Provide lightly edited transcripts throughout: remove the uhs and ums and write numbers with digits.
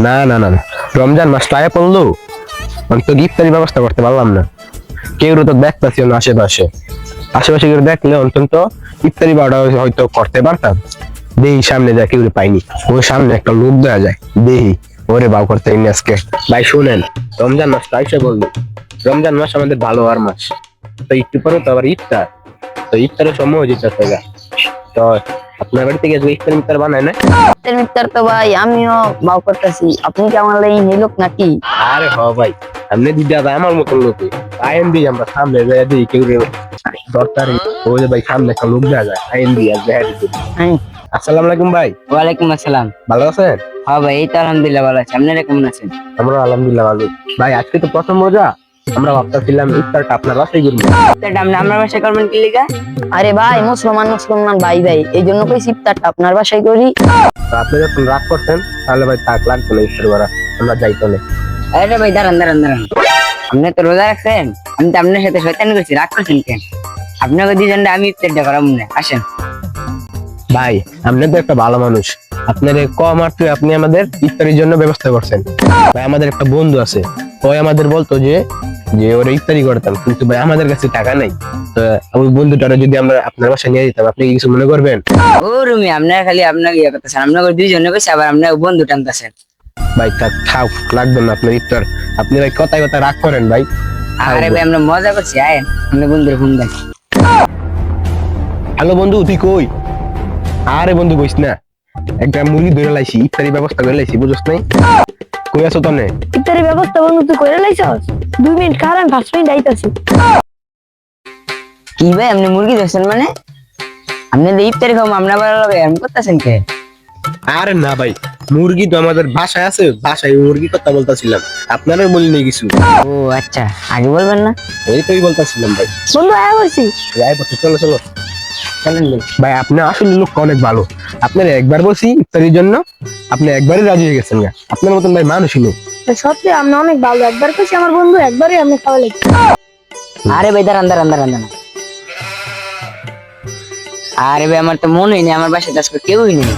না না না না, রমজান মাসটা আয়া পড়লো, অন্তত ইফতারি ব্যবস্থা করতে পারলাম না। কেউ তো দেখতেছি না আশেপাশে, আশেপাশে কেউ দেখলে অন্তত ইফতারি বারোটা হয়তো করতে পারতাম। দেহি সামনে যা কেউ পাইনি, ওই সামনে একটা লোক দেওয়া যায়, দেহি ওরে বাউ করতে এনে আজকে। ভাই শুনেন, রমজান মাসটা আইসা বললো, রমজান মাস আমাদের ভালো আর মাস, তো একটু পরে তো আবার ইফতার, তো ইফতারের সময় হয়ে যেতে, তো আপনার বাড়ি থেকে ইফতার মিফতার বানায় না? ইফতার মিফতার তো ভাই আমিও বাউ করতেছি, আপনি কি আমার লাগি নিলোক নাকি? আরে হ ভাই, সামনে দিদা যায় আমার মতন লোকে আইন দিই, আমরা সামনে যাই দিই কেউ দরকারি, ওই যে ভাই সামনে একটা লোক দেওয়া যায়, আইন দিই আর দেখা দিতে। আসসালামু আলাইকুম ভাই। ওয়ালাইকুম আসসালাম। ভালো আছেন? হ্যাঁ ভাই, এই তো আলহামদুলিল্লাহ ভালো আছি, আপনারা কেমন আছেন? আমরা আলহামদুলিল্লাহ ভালো। ভাই আজকে তো প্রথম রোজা, আমরা ভাবতেছিলাম ইফতারটা আপনার বাসায় করবো। ইফতারটা আপনি আমার বাসায় করবেন কি লিগা? আরে ভাই, মুসলমান মুসলমান ভাই ভাই, এই জন্য কই ইফতারটা আপনার বাসায় করি। তো আপনি যখন রাগ করতেন তাহলে ভাই থাক, লাগতো না ইফতার করা, আমরা যাইতো না। আরে ভাই দাঁড়ান দাঁড়ান দাঁড়ান, আপনি তো রোজা রাখছেন, আমি তো আপনার সাথে শয়তানি করছি, রাগ করছেন কেন? আপনাকে দুজনটা আমি ইফতারটা করাবো না, আসেন। ভাই আপনি তো একটা ভালো মানুষ, আপনার কম আর্থে আপনি আমাদের ইফতারির জন্য ব্যবস্থা করছেন। ভাই আমাদের একটা বন্ধু আছে, ওই আমাদের বলতো যে যে ওরা ইফতারি করতাম, কিন্তু ভাই আমাদের কাছে টাকা নাই, তো ওই বন্ধুটারা যদি আমরা আপনার বাসায় নিয়ে যেতাম, আপনি কি কিছু মনে করবেন? ও রুমি, আপনার খালি আপনাকে ইয়ে করতেছেন, আপনাকে দুইজনে কইছে, আবার আপনার বন্ধু টানতেছেন। ভাই থাক, লাগবে না আপনার ইফতার, আপনি ভাই কথায় কথায় রাগ করেন ভাই। আরে ভাই আমরা মজা করছি, আয়েন আপনার বন্ধুর ফোন দেন। হ্যালো বন্ধু, তুই কই? আরে বন্ধু কইস না, একটা মুরগি ধরে লাইছি, ইফতারি ব্যবস্থা করে লাইছি, বুঝছ নাই? কই আছো তনে? ইফতারের ব্যবস্থা বন্ধু তুই করে লাইছস? 2 মিনিট কারণ 5 মিনিট আইতাছি। কি ভাই আপনি মুরগি ধরছেন মানে? আপনি তো ইফতারি খাবো, আমরা ভালো লাগে এরকম করতেছেন কে? আরে না ভাই, মুরগি তো আমাদের বাসায় আছে, বাসায় মুরগি কথা বলতাছিলাম, আপনারা বলি নাই কিছু। ও আচ্ছা, আগে বলবেন না? এই তোই বলতাছিলাম ভাই। বন্ধু আয়া বলছি। যাই বলতে, চলো চলো চলেন ভাই। ভাই আপনি আসলে লোক অনেক ভালো, আপনার একবার বলছি ইফতারির জন্য, আপনি একবারই রাজি হয়ে গেছেন, আপনার মতন ভাই মানুষই নেই। সত্যি আপনি অনেক ভালো, একবার কইছি আমার বন্ধু, একবারই আপনি খাওয়া লাগছে। আরে ভাই দাঁড়ান দাঁড়ান দাঁড়ান দাঁড়ান, আরে ভাই আমার তো মনেই নেই, আমার বাসায় আজকে কেউই নেই।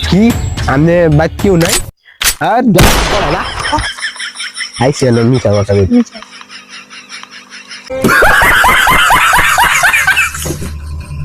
কি আপনি বাদ কেউ নাই? আর আইসি মিশা কথা বলছি।